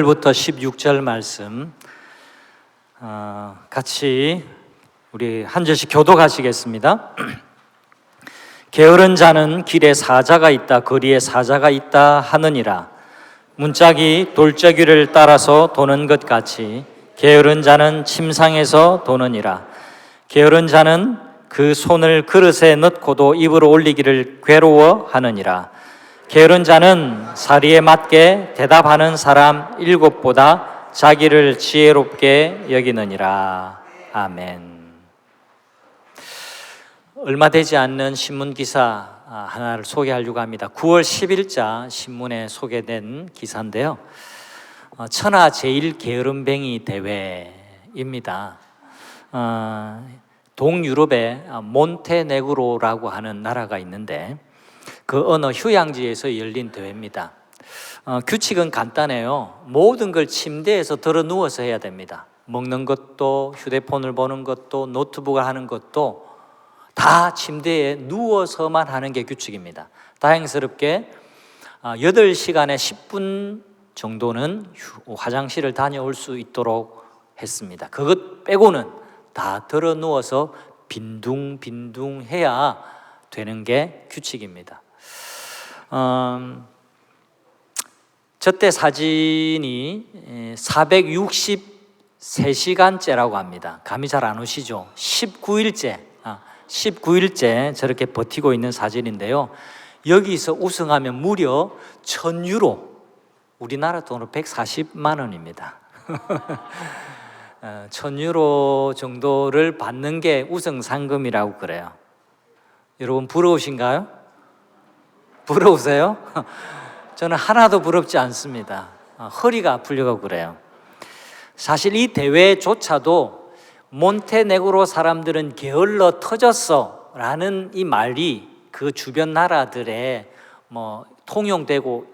1절부터 16절 말씀 같이 우리 한 절씩 교독하시겠습니다. 게으른 자는 길에 사자가 있다 거리에 사자가 있다 하느니라. 문짝이 돌저귀를 따라서 도는 것 같이 게으른 자는 침상에서 도느니라. 게으른 자는 그 손을 그릇에 넣고도 입으로 올리기를 괴로워하느니라. 게으른 자는 사리에 맞게 대답하는 사람 7보다 자기를 지혜롭게 여기느니라. 아멘. 얼마 되지 않는 신문기사 하나를 소개하려고 합니다. 9월 10일자 신문에 소개된 기사인데요, 천하 제일 게으름뱅이 대회입니다. 동유럽의 몬테네그로라고 하는 나라가 있는데 그 어느 휴양지에서 열린 대회입니다. 규칙은 간단해요. 모든 걸 침대에서 들어 누워서 해야 됩니다. 먹는 것도, 휴대폰을 보는 것도, 노트북을 하는 것도 다 침대에 누워서만 하는 게 규칙입니다. 다행스럽게 8시간에 10분 정도는 화장실을 다녀올 수 있도록 했습니다. 그것 빼고는 다 들어 누워서 빈둥빈둥 해야 되는 게 규칙입니다. 저때 사진이 463시간째라고 합니다. 감이 잘 안 오시죠? 19일째 저렇게 버티고 있는 사진인데요, 여기서 우승하면 무려 1000유로, 우리나라 돈으로 140만 원입니다. 1000유로 정도를 받는 게 우승 상금이라고 그래요. 여러분 부러우신가요? 부러우세요? 저는 하나도 부럽지 않습니다. 허리가 아프려고 그래요. 사실 이 대회조차도 몬테네그로 사람들은 게을러 터졌어 라는 이 말이 그 주변 나라들에 통용되고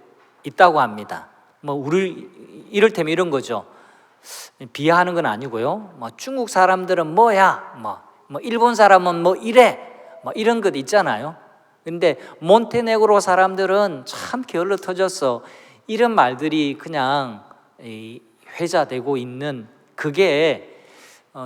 있다고 합니다. 우리 이를테면 이런 거죠. 비하하는 건 아니고요, 중국 사람들은 뭐야, 일본 사람은 이래, 이런 것 있잖아요. 근데 몬테네그로 사람들은 참 게을러 터졌어, 이런 말들이 그냥 회자되고 있는 그게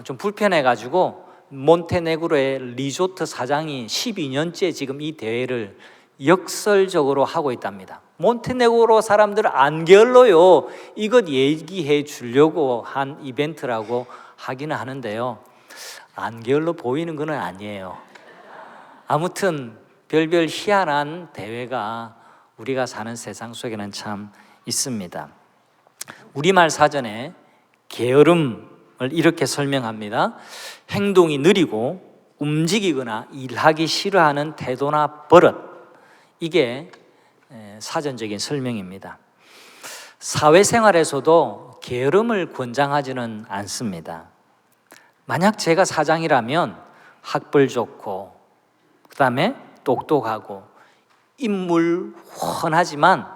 좀 불편해가지고 몬테네그로의 리조트 사장이 12년째 지금 이 대회를 역설적으로 하고 있답니다. 몬테네그로 사람들은 안 게을러요, 이것 얘기해 주려고 한 이벤트라고 하기는 하는데요, 안 게을러 보이는 건 아니에요. 아무튼 별별 희한한 대회가 우리가 사는 세상 속에는 참 있습니다. 우리말 사전에 게으름을 이렇게 설명합니다. 행동이 느리고 움직이거나 일하기 싫어하는 태도나 버릇, 이게 사전적인 설명입니다. 사회생활에서도 게으름을 권장하지는 않습니다. 만약 제가 사장이라면 학벌 좋고 그 다음에 똑똑하고 인물 훤하지만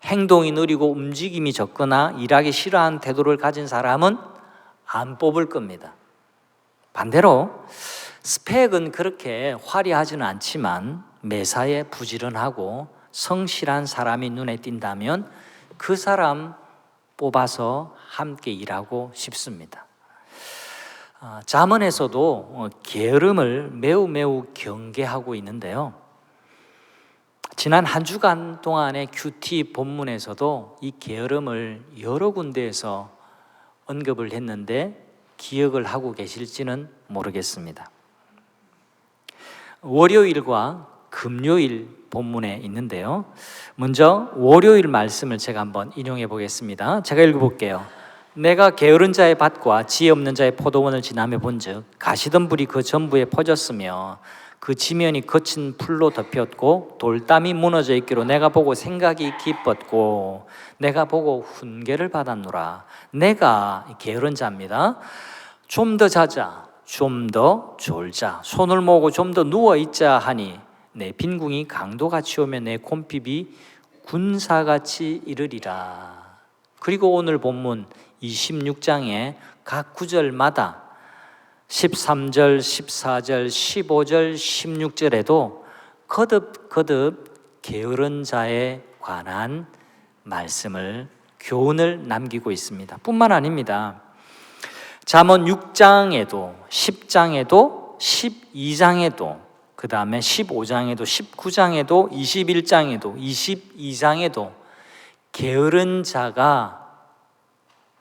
행동이 느리고 움직임이 적거나 일하기 싫어하는 태도를 가진 사람은 안 뽑을 겁니다. 반대로 스펙은 그렇게 화려하지는 않지만 매사에 부지런하고 성실한 사람이 눈에 띈다면 그 사람 뽑아서 함께 일하고 싶습니다. 잠언에서도 게으름을 매우 경계하고 있는데요, 지난 한 주간 동안의 큐티 본문에서도 이 게으름을 여러 군데에서 언급을 했는데 기억을 하고 계실지는 모르겠습니다. 월요일과 금요일 본문에 있는데요, 먼저 월요일 말씀을 제가 한번 인용해 보겠습니다. 제가 읽어볼게요. 내가 게으른 자의 밭과 지혜 없는 자의 포도원을 지나며 본즉 가시덤불이 그 전부에 퍼졌으며 그 지면이 거친 풀로 덮였고 돌담이 무너져 있기로 내가 보고 생각이 기뻤고 내가 보고 훈계를 받았노라. 내가 게으른 자입니다. 좀 더 자자, 좀 더 졸자, 손을 모으고 좀 더 누워있자 하니 내 빈궁이 강도같이 오며 내 곰핍이 군사같이 이르리라. 그리고 오늘 본문 26장의 각 구절마다 13절, 14절, 15절, 16절에도 거듭 게으른 자에 관한 말씀을 교훈을 남기고 있습니다. 뿐만 아닙니다. 잠언 6장에도 10장에도 12장에도 그 다음에 15장에도 19장에도 21장에도 22장에도 게으른 자가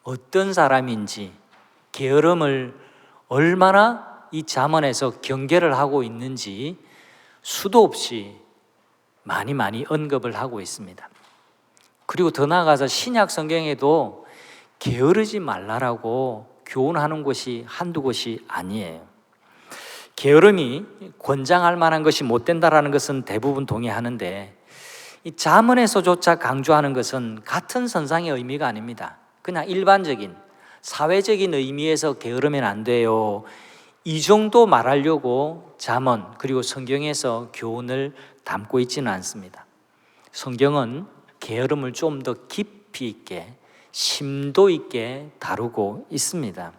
어떤 사람인지, 게으름을 얼마나 이 잠언에서 경계를 하고 있는지 수도 없이 많이 언급을 하고 있습니다. 그리고 더 나아가서 신약 성경에도 게으르지 말라라고 교훈하는 곳이 한두 곳이 아니에요. 게으름이 권장할 만한 것이 못 된다라는 것은 대부분 동의하는데, 이 잠언에서조차 강조하는 것은 같은 선상의 의미가 아닙니다. 그냥 일반적인 사회적인 의미에서 게으르면 안 돼요, 이 정도 말하려고 잠언 그리고 성경에서 교훈을 담고 있지는 않습니다. 성경은 게으름을 좀 더 깊이 있게, 심도 있게 다루고 있습니다.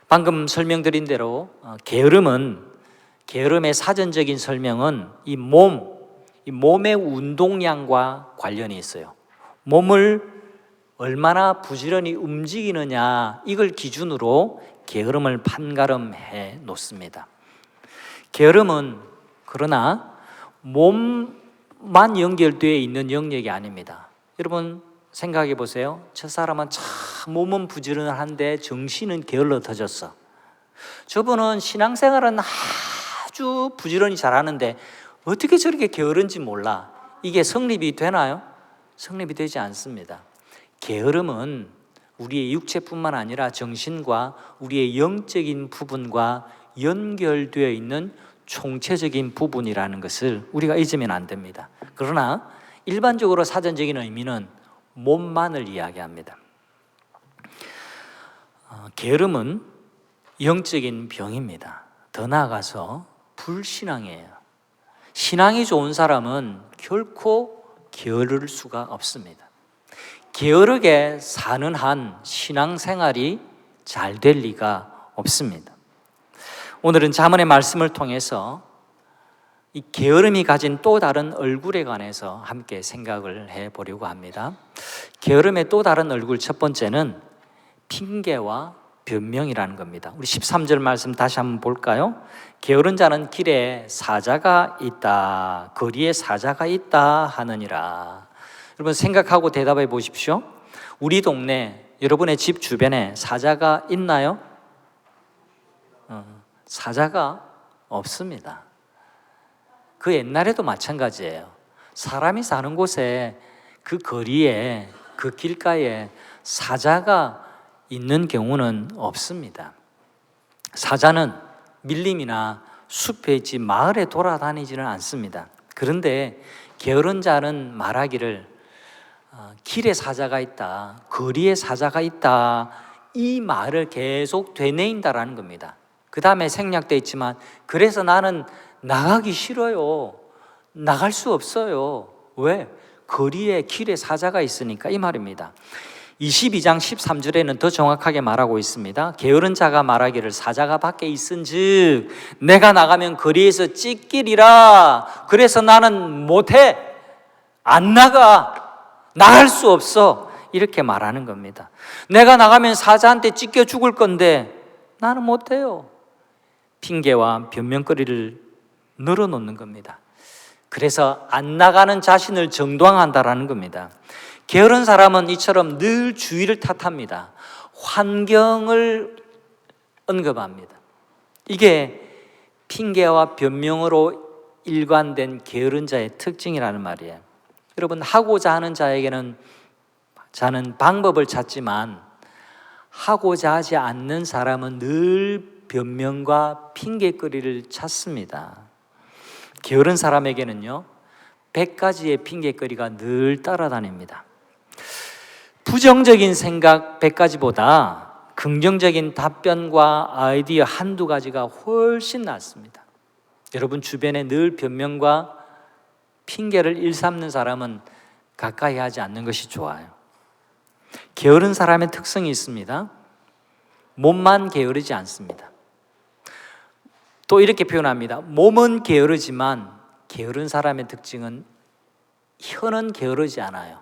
방금 설명드린 대로 게으름의 사전적인 설명은 이 몸의 운동량과 관련이 있어요. 몸을 얼마나 부지런히 움직이느냐, 이걸 기준으로 게으름을 판가름해 놓습니다. 게으름은 그러나 몸만 연결되어 있는 영역이 아닙니다. 여러분 생각해 보세요. 저 사람은 참 몸은 부지런한데 정신은 게을러 터졌어. 저분은 신앙생활은 아주 부지런히 잘하는데 어떻게 저렇게 게으른지 몰라. 이게 성립이 되나요? 성립이 되지 않습니다. 게으름은 우리의 육체뿐만 아니라 정신과 우리의 영적인 부분과 연결되어 있는 총체적인 부분이라는 것을 우리가 잊으면 안 됩니다. 그러나 일반적으로 사전적인 의미는 몸만을 이야기합니다. 게으름은 영적인 병입니다. 더 나아가서 불신앙이에요. 신앙이 좋은 사람은 결코 게으를 수가 없습니다. 게으르게 사는 한 신앙생활이 잘 될 리가 없습니다. 오늘은 잠언의 말씀을 통해서 이 게으름이 가진 또 다른 얼굴에 관해서 함께 생각을 해보려고 합니다. 게으름의 또 다른 얼굴, 첫 번째는 핑계와 변명이라는 겁니다. 우리 13절 말씀 다시 한번 볼까요? 게으른 자는 길에 사자가 있다, 거리에 사자가 있다 하느니라. 여러분 생각하고 대답해 보십시오. 우리 동네, 여러분의 집 주변에 사자가 있나요? 사자가 없습니다. 그 옛날에도 마찬가지예요. 사람이 사는 곳에, 그 거리에, 그 길가에 사자가 있는 경우는 없습니다. 사자는 밀림이나 숲에 있지 마을에 돌아다니지는 않습니다. 그런데 게으른 자는 말하기를 길에 사자가 있다, 거리에 사자가 있다, 이 말을 계속 되뇌인다라는 겁니다. 그 다음에 생략되어 있지만, 그래서 나는 나가기 싫어요, 나갈 수 없어요. 왜? 거리에 길에 사자가 있으니까, 이 말입니다. 22장 13절에는 더 정확하게 말하고 있습니다. 게으른 자가 말하기를 사자가 밖에 있은즉 내가 나가면 거리에서 찢기리라. 그래서 나는 못해, 안 나갈 수 없어, 이렇게 말하는 겁니다. 내가 나가면 사자한테 찢겨 죽을 건데 나는 못해요. 핑계와 변명거리를 늘어놓는 겁니다. 그래서 안 나가는 자신을 정당화한다라는 겁니다. 게으른 사람은 이처럼 늘 주위를 탓합니다. 환경을 언급합니다. 이게 핑계와 변명으로 일관된 게으른 자의 특징이라는 말이에요. 여러분, 하고자 하는 자에게는 자는 방법을 찾지만 하고자 하지 않는 사람은 늘 변명과 핑계거리를 찾습니다. 게으른 사람에게는요, 100가지의 핑계거리가 늘 따라다닙니다. 부정적인 생각 100가지보다 긍정적인 답변과 아이디어 한두 가지가 훨씬 낫습니다. 여러분 주변에 늘 변명과 핑계를 일삼는 사람은 가까이 하지 않는 것이 좋아요. 게으른 사람의 특성이 있습니다. 몸만 게으르지 않습니다. 또 이렇게 표현합니다. 몸은 게으르지만 게으른 사람의 특징은 혀는 게으르지 않아요.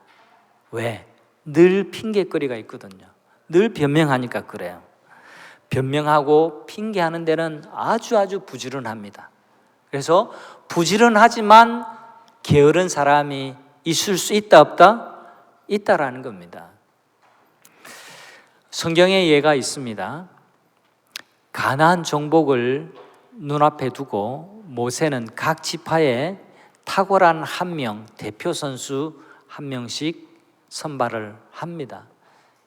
왜? 늘 핑계거리가 있거든요. 늘 변명하니까 그래요. 변명하고 핑계하는 데는 아주 부지런합니다. 그래서 부지런하지만 게으른 사람이 있을 수 있다 없다? 있다라는 겁니다. 성경에 예가 있습니다. 가나안 정복을 눈앞에 두고 모세는 각 지파에 탁월한 한 명, 대표 선수 한 명씩 선발을 합니다.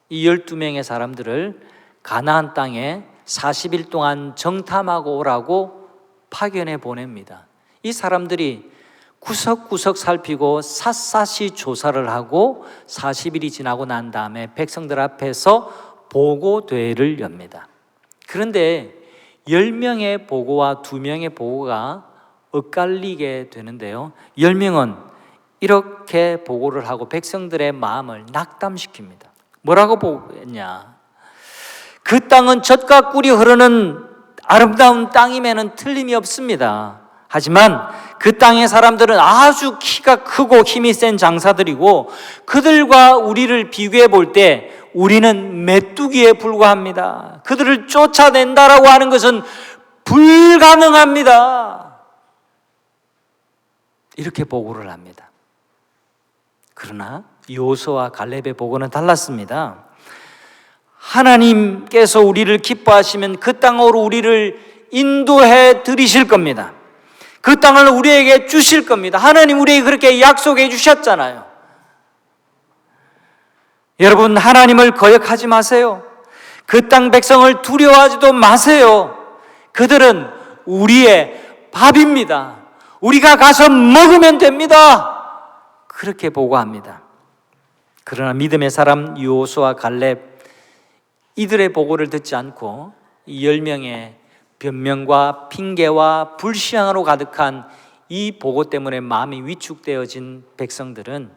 이 12명의 사람들을 가나안 땅에 40일 동안 정탐하고 오라고 파견해 보냅니다. 이 사람들이 구석구석 살피고 샅샅이 조사를 하고 40일이 지나고 난 다음에 백성들 앞에서 보고대회를 엽니다. 그런데 10명의 보고와 2명의 보고가 엇갈리게 되는데요, 10명은 이렇게 보고를 하고 백성들의 마음을 낙담시킵니다. 뭐라고 보고했냐? 그 땅은 젖과 꿀이 흐르는 아름다운 땅임에는 틀림이 없습니다. 하지만 그 땅의 사람들은 아주 키가 크고 힘이 센 장사들이고 그들과 우리를 비교해 볼 때 우리는 메뚜기에 불과합니다. 그들을 쫓아낸다라고 하는 것은 불가능합니다. 이렇게 보고를 합니다. 그러나 여호수아와 갈렙의 보고는 달랐습니다. 하나님께서 우리를 기뻐하시면 그 땅으로 우리를 인도해 드리실 겁니다. 그 땅을 우리에게 주실 겁니다. 하나님 우리에게 그렇게 약속해 주셨잖아요. 여러분, 하나님을 거역하지 마세요. 그 땅 백성을 두려워하지도 마세요. 그들은 우리의 밥입니다. 우리가 가서 먹으면 됩니다. 그렇게 보고합니다. 그러나 믿음의 사람 여호수아 갈렙, 이들의 보고를 듣지 않고 10명의 변명과 핑계와 불신앙으로 가득한 이 보고 때문에 마음이 위축되어진 백성들은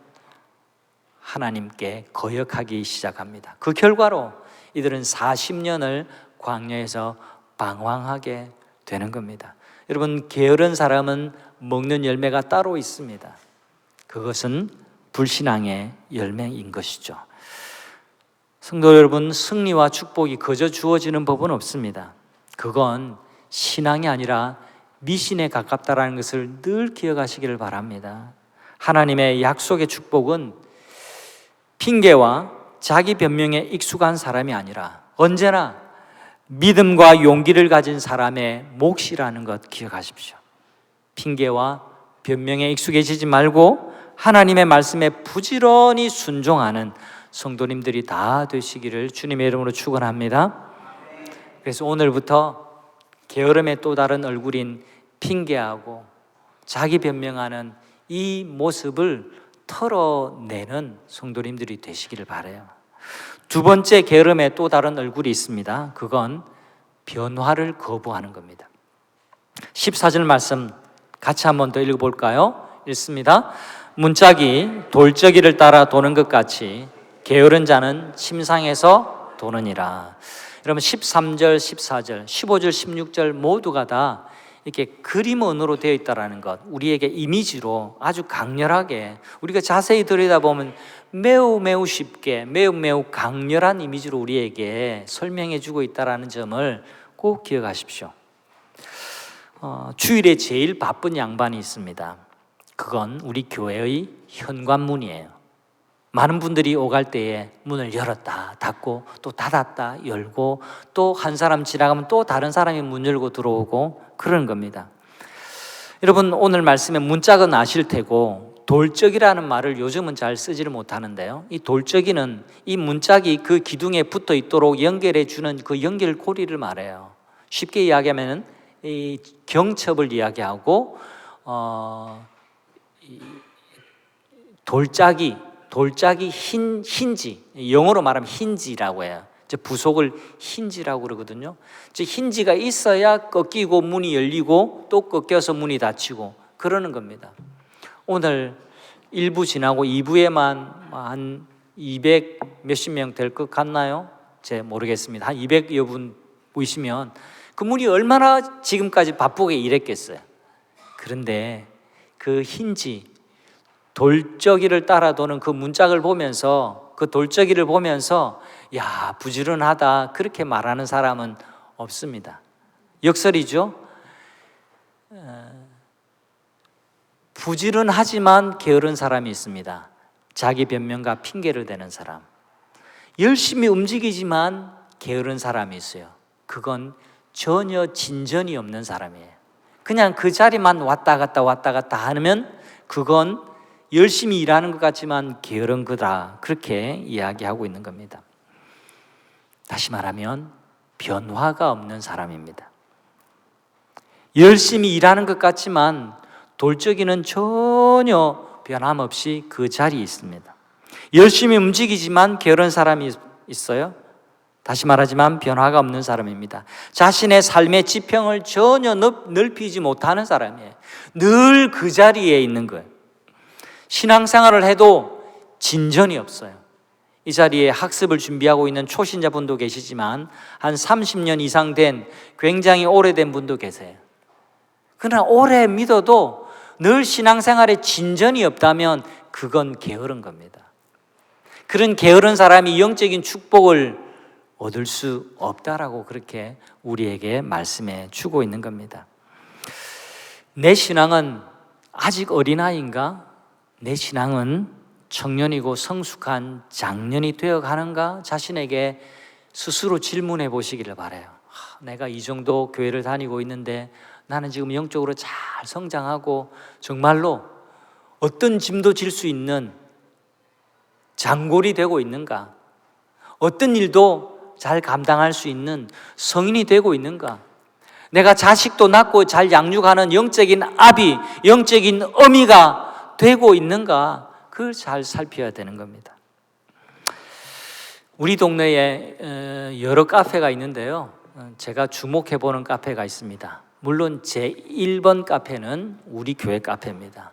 하나님께 거역하기 시작합니다. 그 결과로 이들은 40년을 광야에서 방황하게 되는 겁니다. 여러분, 게으른 사람은 먹는 열매가 따로 있습니다. 그것은 불신앙의 열매인 것이죠. 성도 여러분, 승리와 축복이 거저 주어지는 법은 없습니다. 그건 신앙이 아니라 미신에 가깝다라는 것을 늘 기억하시기를 바랍니다. 하나님의 약속의 축복은 핑계와 자기 변명에 익숙한 사람이 아니라 언제나 믿음과 용기를 가진 사람의 몫이라는 것 기억하십시오. 핑계와 변명에 익숙해지지 말고 하나님의 말씀에 부지런히 순종하는 성도님들이 다 되시기를 주님의 이름으로 축원합니다. 그래서 오늘부터 게으름의 또 다른 얼굴인 핑계하고 자기 변명하는 이 모습을 털어내는 성도님들이 되시기를 바라요. 두 번째 게으름의 또 다른 얼굴이 있습니다. 그건 변화를 거부하는 겁니다. 14절 말씀 같이 한번 더 읽어볼까요? 읽습니다. 문짝이 돌적이를 따라 도는 것 같이 게으른 자는 침상에서 도느니라. 여러분, 13절, 14절, 15절, 16절 모두가 다 이렇게 그림 언어로 되어 있다는 것, 우리에게 이미지로 아주 강렬하게 우리가 자세히 들여다보면 매우 쉽게 매우 강렬한 이미지로 우리에게 설명해 주고 있다는 점을 꼭 기억하십시오. 주일에 제일 바쁜 양반이 있습니다. 그건 우리 교회의 현관문이에요. 많은 분들이 오갈 때에 문을 열었다 닫고 또 닫았다 열고 또 한 사람 지나가면 또 다른 사람이 문 열고 들어오고 그러는 겁니다. 여러분, 오늘 말씀에 문짝은 아실 테고 돌적이라는 말을 요즘은 잘 쓰지를 못하는데요, 이 돌적이는 이 문짝이 그 기둥에 붙어 있도록 연결해 주는 그 연결고리를 말해요. 쉽게 이야기하면 이 경첩을 이야기하고 돌짝이 힌지, 영어로 말하면 힌지라고 해요. 부속을 힌지라고 그러거든요. 힌지가 있어야 꺾이고 문이 열리고 또 꺾여서 문이 닫히고 그러는 겁니다. 오늘 1부 지나고 2부에만 한 200 몇십 명 될 것 같나요? 제 모르겠습니다. 한 200여 분 보시면 그 문이 얼마나 지금까지 바쁘게 일했겠어요. 그런데 그 힌지, 돌적이를 따라 도는 그 문짝을 보면서 그 돌적이를 보면서 야, 부지런하다 그렇게 말하는 사람은 없습니다. 역설이죠. 부지런하지만 게으른 사람이 있습니다. 자기 변명과 핑계를 대는 사람. 열심히 움직이지만 게으른 사람이 있어요. 그건 전혀 진전이 없는 사람이에요. 그냥 그 자리만 왔다 갔다 하면 그건 열심히 일하는 것 같지만 게으른 거다, 그렇게 이야기하고 있는 겁니다. 다시 말하면 변화가 없는 사람입니다. 열심히 일하는 것 같지만 돌적이는 전혀 변함없이 그 자리에 있습니다. 열심히 움직이지만 게으른 사람이 있어요. 다시 말하지만 변화가 없는 사람입니다. 자신의 삶의 지평을 전혀 넓히지 못하는 사람이에요. 늘 그 자리에 있는 거예요. 신앙생활을 해도 진전이 없어요. 이 자리에 학습을 준비하고 있는 초신자분도 계시지만 한 30년 이상 된 굉장히 오래된 분도 계세요. 그러나 오래 믿어도 늘 신앙생활에 진전이 없다면 그건 게으른 겁니다. 그런 게으른 사람이 영적인 축복을 얻을 수 없다라고 그렇게 우리에게 말씀해 주고 있는 겁니다. 내 신앙은 아직 어린아이인가? 내 신앙은 청년이고 성숙한 장년이 되어가는가? 자신에게 스스로 질문해 보시기를 바라요. 내가 이 정도 교회를 다니고 있는데 나는 지금 영적으로 잘 성장하고 정말로 어떤 짐도 질 수 있는 장골이 되고 있는가? 어떤 일도 잘 감당할 수 있는 성인이 되고 있는가? 내가 자식도 낳고 잘 양육하는 영적인 아비, 영적인 어미가 되고 있는가? 그걸 잘 살펴야 되는 겁니다. 우리 동네에 여러 카페가 있는데요, 제가 주목해보는 카페가 있습니다. 물론 제 1번 카페는 우리 교회 카페입니다.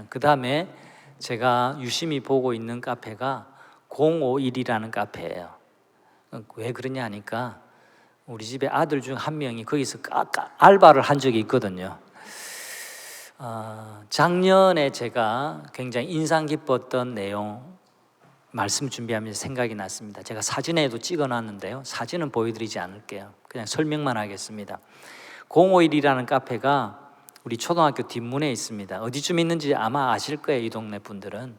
그 다음에 제가 유심히 보고 있는 카페가 051이라는 카페예요. 왜 그러냐 하니까 우리 집에 아들 중 한 명이 거기서 알바를 한 적이 있거든요. 작년에 제가 굉장히 인상 깊었던 내용 말씀 준비하면서 생각이 났습니다. 제가 사진에도 찍어놨는데요, 사진은 보여드리지 않을게요. 그냥 설명만 하겠습니다. 051이라는 카페가 우리 초등학교 뒷문에 있습니다. 어디쯤 있는지 아마 아실 거예요, 이 동네 분들은.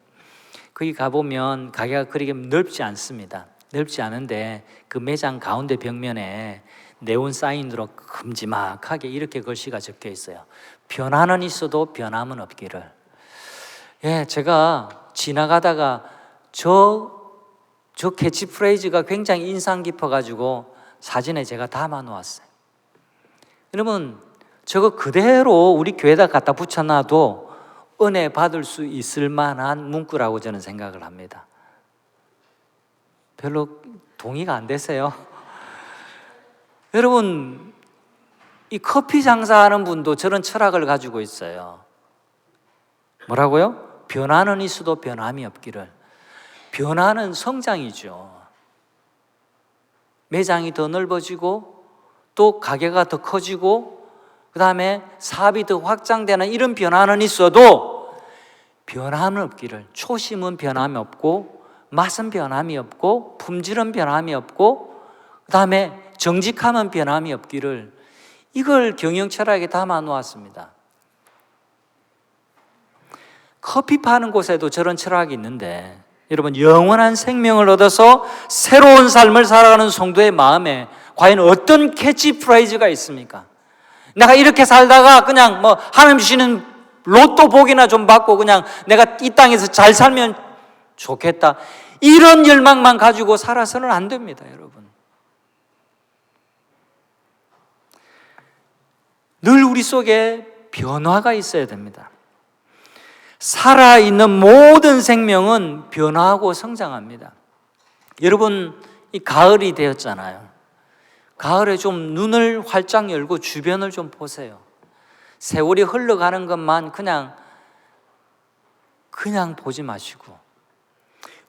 거기 가보면 가게가 그렇게 넓지 않습니다. 넓지 않은데 그 매장 가운데 벽면에 네온 사인으로 큼지막하게 이렇게 글씨가 적혀 있어요. 변화는 있어도 변함은 없기를. 제가 지나가다가 저 캐치프레이즈가 굉장히 인상 깊어가지고 사진에 제가 담아 놓았어요. 여러분, 저거 그대로 우리 교회에다 갖다 붙여놔도 은혜 받을 수 있을 만한 문구라고 저는 생각을 합니다. 별로 동의가 안 되세요? 여러분, 이 커피 장사하는 분도 저런 철학을 가지고 있어요. 뭐라고요? 변화는 있어도 변함이 없기를. 변화는 성장이죠. 매장이 더 넓어지고 또 가게가 더 커지고 그 다음에 사업이 더 확장되는 이런 변화는 있어도 변함은 없기를. 초심은 변함이 없고 맛은 변함이 없고 품질은 변함이 없고 그 다음에 정직함은 변함이 없기를. 이걸 경영 철학에 담아 놓았습니다. 커피 파는 곳에도 저런 철학이 있는데, 여러분, 영원한 생명을 얻어서 새로운 삶을 살아가는 성도의 마음에 과연 어떤 캐치프레이즈가 있습니까? 내가 이렇게 살다가 그냥 하나님 주시는 로또 복이나 좀 받고 그냥 내가 이 땅에서 잘 살면 좋겠다, 이런 열망만 가지고 살아서는 안 됩니다, 여러분. 늘 우리 속에 변화가 있어야 됩니다. 살아있는 모든 생명은 변화하고 성장합니다. 여러분, 이 가을이 되었잖아요. 가을에 좀 눈을 활짝 열고 주변을 좀 보세요. 세월이 흘러가는 것만 그냥 보지 마시고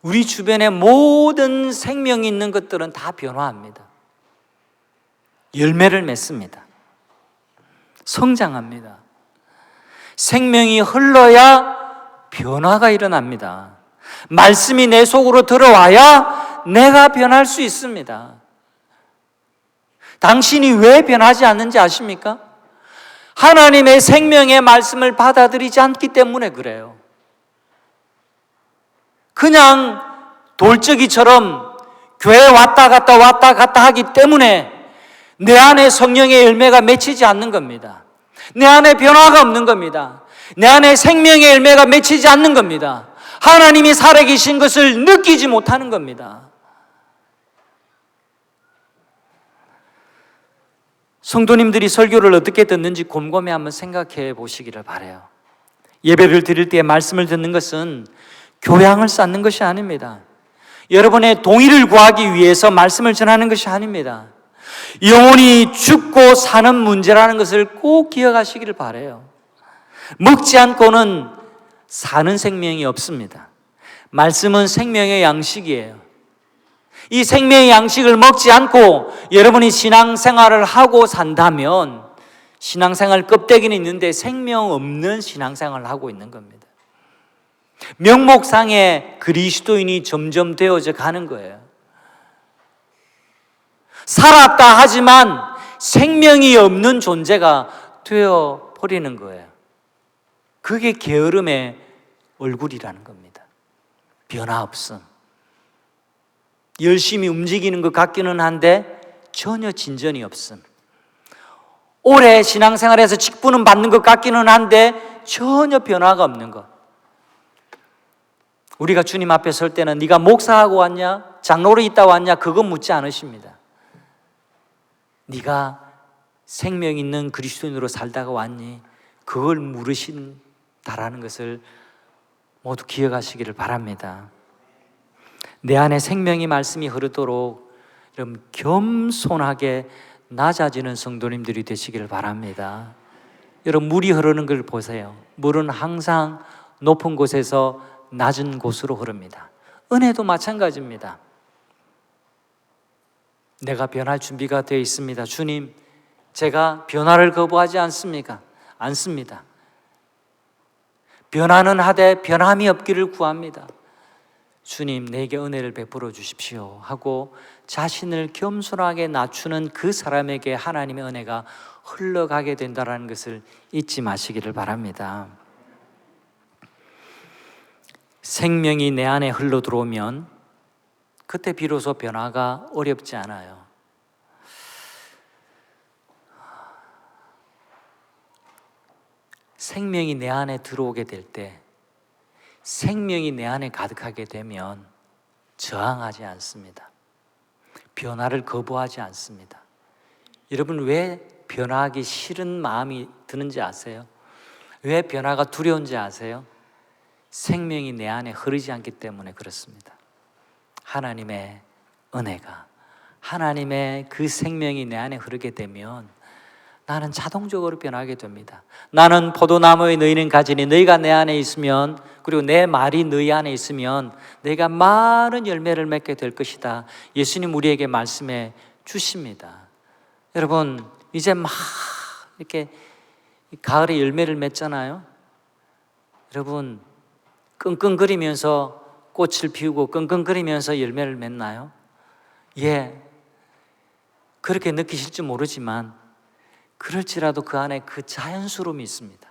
우리 주변에 모든 생명이 있는 것들은 다 변화합니다. 열매를 맺습니다. 성장합니다. 생명이 흘러야 변화가 일어납니다. 말씀이 내 속으로 들어와야 내가 변할 수 있습니다. 당신이 왜 변하지 않는지 아십니까? 하나님의 생명의 말씀을 받아들이지 않기 때문에 그래요. 그냥 돌적이처럼 교회 왔다 갔다 하기 때문에 내 안에 성령의 열매가 맺히지 않는 겁니다. 내 안에 변화가 없는 겁니다. 내 안에 생명의 열매가 맺히지 않는 겁니다. 하나님이 살아계신 것을 느끼지 못하는 겁니다. 성도님들이 설교를 어떻게 듣는지 곰곰이 한번 생각해 보시기를 바라요. 예배를 드릴 때 말씀을 듣는 것은 교양을 쌓는 것이 아닙니다. 여러분의 동의를 구하기 위해서 말씀을 전하는 것이 아닙니다. 영혼이 죽고 사는 문제라는 것을 꼭 기억하시기를 바라요. 먹지 않고는 사는 생명이 없습니다. 말씀은 생명의 양식이에요. 이 생명의 양식을 먹지 않고 여러분이 신앙생활을 하고 산다면 신앙생활 껍데기는 있는데 생명 없는 신앙생활을 하고 있는 겁니다. 명목상의 그리스도인이 점점 되어져 가는 거예요. 살았다 하지만 생명이 없는 존재가 되어 버리는 거예요. 그게 게으름의 얼굴이라는 겁니다. 변화 없음. 열심히 움직이는 것 같기는 한데 전혀 진전이 없음. 오래 신앙생활에서 직분은 받는 것 같기는 한데 전혀 변화가 없는 것. 우리가 주님 앞에 설 때는 네가 목사하고 왔냐? 장로로 있다 왔냐? 그건 묻지 않으십니다. 네가 생명 있는 그리스도인으로 살다가 왔니? 그걸 물으신다라는 것을 모두 기억하시기를 바랍니다. 내 안에 생명의 말씀이 흐르도록 여러분 겸손하게 낮아지는 성도님들이 되시기를 바랍니다. 여러분 물이 흐르는 걸 보세요. 물은 항상 높은 곳에서 낮은 곳으로 흐릅니다. 은혜도 마찬가지입니다. 내가 변할 준비가 되어 있습니다. 주님, 제가 변화를 거부하지 않습니까? 않습니다. 변화는 하되 변함이 없기를 구합니다. 주님, 내게 은혜를 베풀어 주십시오 하고 자신을 겸손하게 낮추는 그 사람에게 하나님의 은혜가 흘러가게 된다는 것을 잊지 마시기를 바랍니다. 생명이 내 안에 흘러 들어오면 그때 비로소 변화가 어렵지 않아요. 생명이 내 안에 들어오게 될 때, 생명이 내 안에 가득하게 되면 저항하지 않습니다. 변화를 거부하지 않습니다. 여러분 왜 변화하기 싫은 마음이 드는지 아세요? 왜 변화가 두려운지 아세요? 생명이 내 안에 흐르지 않기 때문에 그렇습니다. 하나님의 은혜가, 하나님의 그 생명이 내 안에 흐르게 되면 나는 자동적으로 변하게 됩니다. 나는 포도나무의 너희는 가지니 너희가 내 안에 있으면, 그리고 내 말이 너희 안에 있으면 너희가 많은 열매를 맺게 될 것이다. 예수님 우리에게 말씀해 주십니다. 여러분 이제 막 이렇게 가을에 열매를 맺잖아요. 여러분 끙끙거리면서 꽃을 피우고 끙끙거리면서 열매를 맺나요? 예, 그렇게 느끼실지 모르지만 그럴지라도 그 안에 그 자연스러움이 있습니다.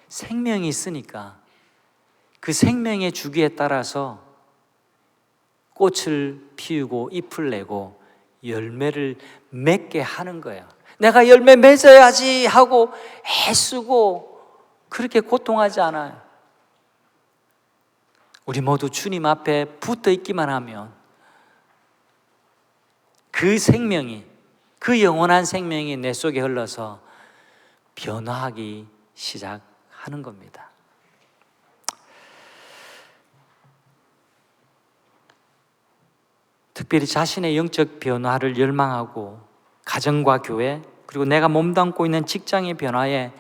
생명이 있으니까 그 생명의 주기에 따라서 꽃을 피우고 잎을 내고 열매를 맺게 하는 거예요. 내가 열매 맺어야지 하고 애쓰고 그렇게 고통하지 않아요. 우리 모두 주님 앞에 붙어 있기만 하면 그 생명이, 그 영원한 생명이 내 속에 흘러서 변화하기 시작하는 겁니다. 특별히 자신의 영적 변화를 열망하고 가정과 교회, 그리고 내가 몸담고 있는 직장의 변화에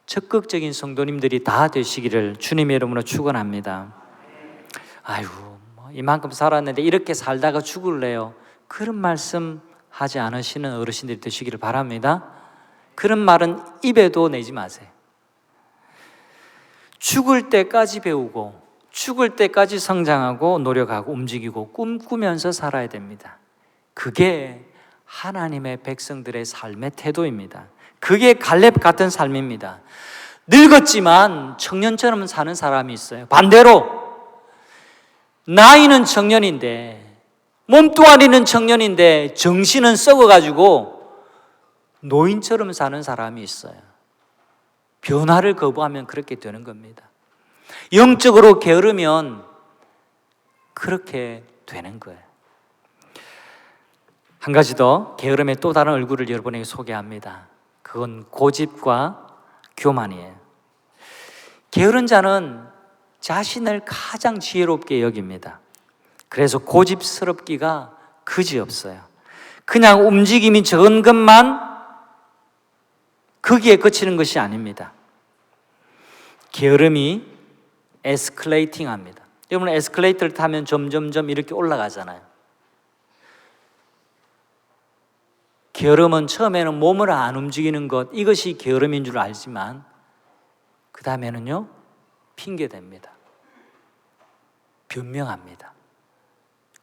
적극적인 성도님들이 다 되시기를 주님의 이름으로 축원합니다. 아이고, 이만큼 살았는데 이렇게 살다가 죽을래요? 그런 말씀 하지 않으시는 어르신들이 되시기를 바랍니다. 그런 말은 입에도 내지 마세요. 죽을 때까지 배우고 죽을 때까지 성장하고 노력하고 움직이고 꿈꾸면서 살아야 됩니다. 그게 하나님의 백성들의 삶의 태도입니다. 그게 갈렙 같은 삶입니다. 늙었지만 청년처럼 사는 사람이 있어요. 반대로 나이는 청년인데, 몸뚱아리는 청년인데 정신은 썩어가지고 노인처럼 사는 사람이 있어요. 변화를 거부하면 그렇게 되는 겁니다. 영적으로 게으르면 그렇게 되는 거예요. 한 가지 더 게으름의 또 다른 얼굴을 여러분에게 소개합니다. 그건 고집과 교만이에요. 게으른 자는 자신을 가장 지혜롭게 여깁니다. 그래서 고집스럽기가 그지없어요. 그냥 움직임이 적은 것만 거기에 그치는 것이 아닙니다. 게으름이 에스컬레이팅 합니다. 여러분, 에스컬레이터를 타면 점점점 이렇게 올라가잖아요. 게으름은 처음에는 몸을 안 움직이는 것, 이것이 게으름인 줄 알지만 그 다음에는요, 핑계댑니다. 변명합니다.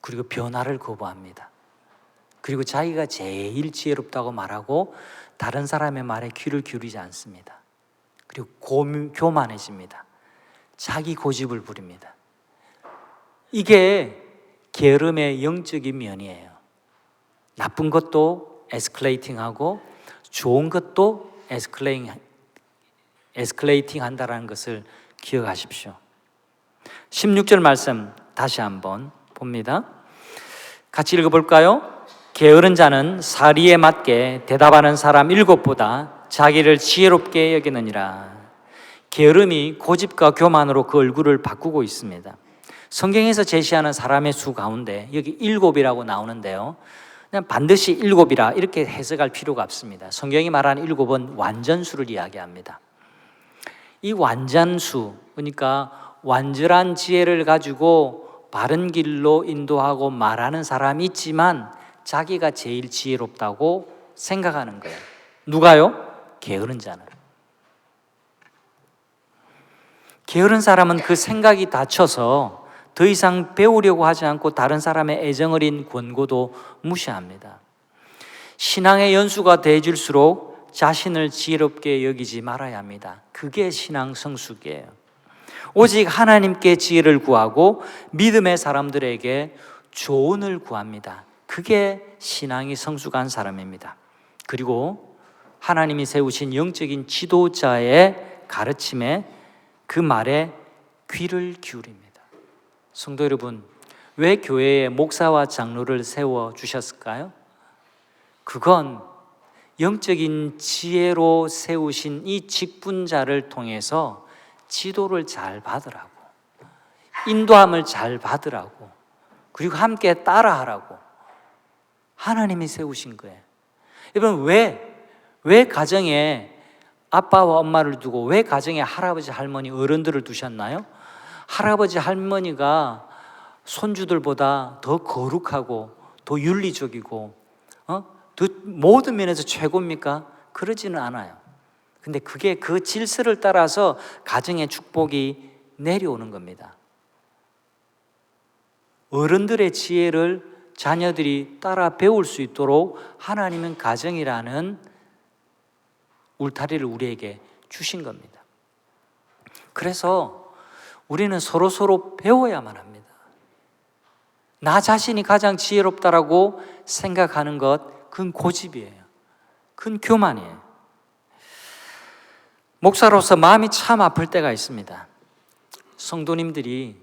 그리고 변화를 거부합니다. 그리고 자기가 제일 지혜롭다고 말하고 다른 사람의 말에 귀를 기울이지 않습니다. 그리고 교만해집니다. 자기 고집을 부립니다. 이게 게으름의 영적인 면이에요. 나쁜 것도 에스컬레이팅하고 좋은 것도 에스컬레이팅 한다는 것을 기억하십시오. 16절 말씀 다시 한번 봅니다. 같이 읽어볼까요? 게으른 자는 사리에 맞게 대답하는 사람 7보다 자기를 지혜롭게 여기느니라. 게으름이 고집과 교만으로 그 얼굴을 바꾸고 있습니다. 성경에서 제시하는 사람의 수 가운데 여기 7이라고 나오는데요, 그냥 반드시 7이라 이렇게 해석할 필요가 없습니다. 성경이 말하는 7은 완전수를 이야기합니다. 이 완전수, 그러니까 완전한 지혜를 가지고 바른 길로 인도하고 말하는 사람이 있지만 자기가 제일 지혜롭다고 생각하는 거예요. 누가요? 게으른 자는. 게으른 사람은 그 생각이 닫혀서 더 이상 배우려고 하지 않고 다른 사람의 애정 어린 권고도 무시합니다. 신앙의 연수가 더해질수록 자신을 지혜롭게 여기지 말아야 합니다. 그게 신앙 성숙이에요. 오직 하나님께 지혜를 구하고 믿음의 사람들에게 조언을 구합니다. 그게 신앙이 성숙한 사람입니다. 그리고 하나님이 세우신 영적인 지도자의 가르침에, 그 말에 귀를 기울입니다. 성도 여러분, 왜 교회에 목사와 장로를 세워주셨을까요? 그건 영적인 지혜로 세우신 이 직분자를 통해서 지도를 잘 받으라고, 인도함을 잘 받으라고, 그리고 함께 따라하라고 하나님이 세우신 거예요. 여러분, 왜 가정에 아빠와 엄마를 두고 왜 가정에 할아버지, 할머니, 어른들을 두셨나요? 할아버지, 할머니가 손주들보다 더 거룩하고 더 윤리적이고 더 모든 면에서 최고입니까? 그러지는 않아요. 근데 그게 그 질서를 따라서 가정의 축복이 내려오는 겁니다. 어른들의 지혜를 자녀들이 따라 배울 수 있도록 하나님은 가정이라는 울타리를 우리에게 주신 겁니다. 그래서 우리는 서로 배워야만 합니다. 나 자신이 가장 지혜롭다라고 생각하는 것, 그건 고집이에요. 그건 교만이에요. 목사로서 마음이 참 아플 때가 있습니다. 성도님들이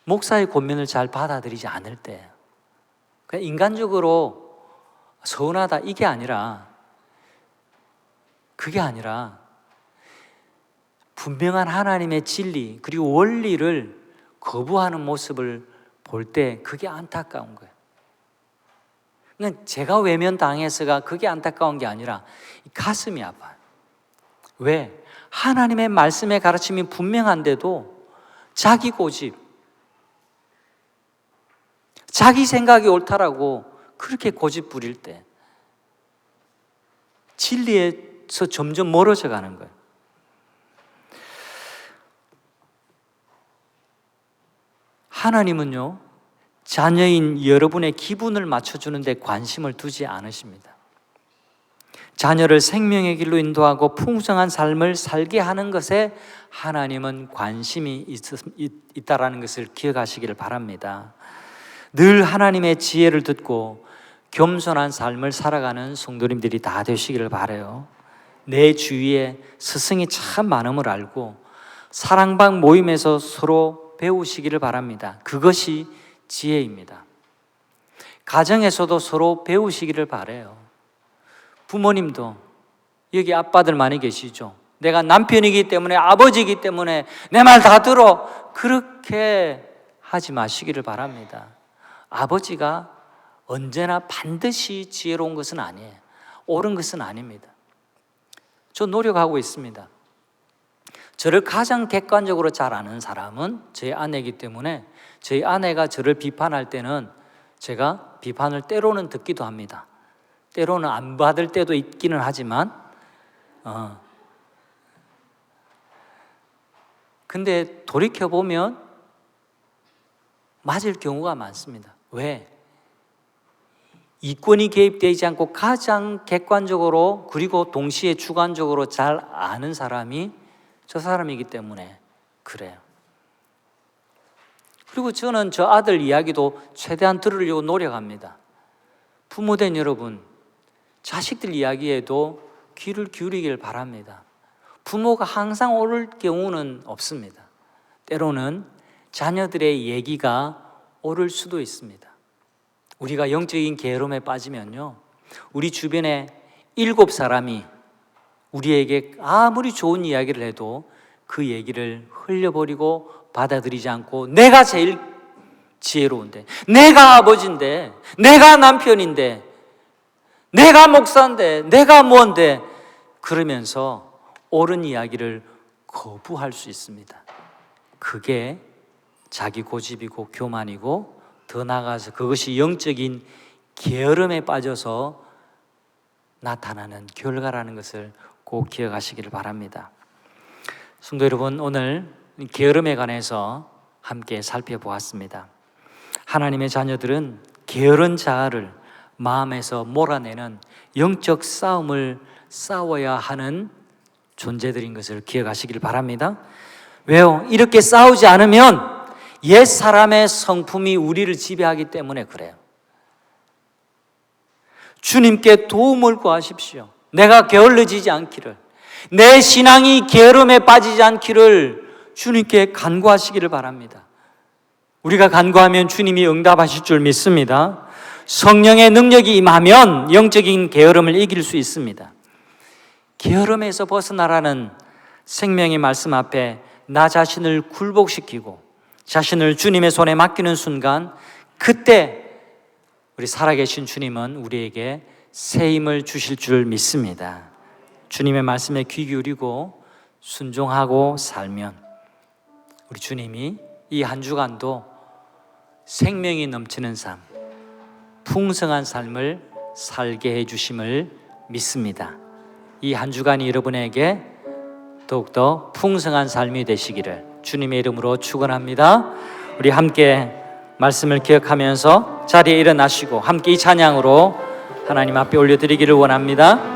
목사의 권면을 잘 받아들이지 않을 때, 그냥 인간적으로 서운하다 이게 아니라, 그게 아니라 분명한 하나님의 진리 그리고 원리를 거부하는 모습을 볼 때 그게 안타까운 거예요. 그러니까 제가 외면당해서가 그게 안타까운 게 아니라 가슴이 아파요. 왜? 하나님의 말씀의 가르침이 분명한데도 자기 고집, 자기 생각이 옳다라고 그렇게 고집 부릴 때 진리에서 점점 멀어져 가는 거예요. 하나님은요, 자녀인 여러분의 기분을 맞춰주는 데 관심을 두지 않으십니다. 자녀를 생명의 길로 인도하고 풍성한 삶을 살게 하는 것에 하나님은 관심이 있다라는 것을 기억하시기를 바랍니다. 늘 하나님의 지혜를 듣고 겸손한 삶을 살아가는 성도님들이 다 되시기를 바라요. 내 주위에 스승이 참 많음을 알고 사랑방 모임에서 서로 배우시기를 바랍니다. 그것이 지혜입니다. 가정에서도 서로 배우시기를 바라요. 부모님도, 여기 아빠들 많이 계시죠? 내가 남편이기 때문에, 아버지이기 때문에 내 말 다 들어, 그렇게 하지 마시기를 바랍니다. 아버지가 언제나 반드시 지혜로운 것은 아니에요. 옳은 것은 아닙니다. 저 노력하고 있습니다. 저를 가장 객관적으로 잘 아는 사람은 저희 아내이기 때문에 저희 아내가 저를 비판할 때는 제가 비판을 때로는 듣기도 합니다. 때로는 안 받을 때도 있기는 하지만 근데 돌이켜보면 맞을 경우가 많습니다. 왜? 이권이 개입되지 않고 가장 객관적으로 그리고 동시에 주관적으로 잘 아는 사람이 저 사람이기 때문에 그래요. 그리고 저는 저 아들 이야기도 최대한 들으려고 노력합니다. 부모된 여러분, 자식들 이야기에도 귀를 기울이길 바랍니다. 부모가 항상 옳을 경우는 없습니다. 때로는 자녀들의 얘기가 옳을 수도 있습니다. 우리가 영적인 게으름에 빠지면요, 우리 주변에 7사람이 우리에게 아무리 좋은 이야기를 해도 그 얘기를 흘려버리고 받아들이지 않고 내가 제일 지혜로운데, 내가 아버지인데, 내가 남편인데, 내가 목사인데, 내가 뭔데, 그러면서 옳은 이야기를 거부할 수 있습니다. 그게 자기 고집이고 교만이고 더 나아가서 그것이 영적인 게으름에 빠져서 나타나는 결과라는 것을 꼭 기억하시기를 바랍니다. 성도 여러분, 오늘 게으름에 관해서 함께 살펴보았습니다. 하나님의 자녀들은 게으른 자아를 마음에서 몰아내는 영적 싸움을 싸워야 하는 존재들인 것을 기억하시길 바랍니다. 왜요? 이렇게 싸우지 않으면 옛 사람의 성품이 우리를 지배하기 때문에 그래요. 주님께 도움을 구하십시오. 내가 게을러지지 않기를, 내 신앙이 게으름에 빠지지 않기를 주님께 간구하시기를 바랍니다. 우리가 간구하면 주님이 응답하실 줄 믿습니다. 성령의 능력이 임하면 영적인 게으름을 이길 수 있습니다. 게으름에서 벗어나라는 생명의 말씀 앞에 나 자신을 굴복시키고 자신을 주님의 손에 맡기는 순간, 그때 우리 살아계신 주님은 우리에게 새 힘을 주실 줄 믿습니다. 주님의 말씀에 귀 기울이고 순종하고 살면 우리 주님이 이 한 주간도 생명이 넘치는 삶, 풍성한 삶을 살게 해주심을 믿습니다. 이 한 주간이 여러분에게 더욱더 풍성한 삶이 되시기를 주님의 이름으로 축원합니다. 우리 함께 말씀을 기억하면서 자리에 일어나시고 함께 이 찬양으로 하나님 앞에 올려드리기를 원합니다.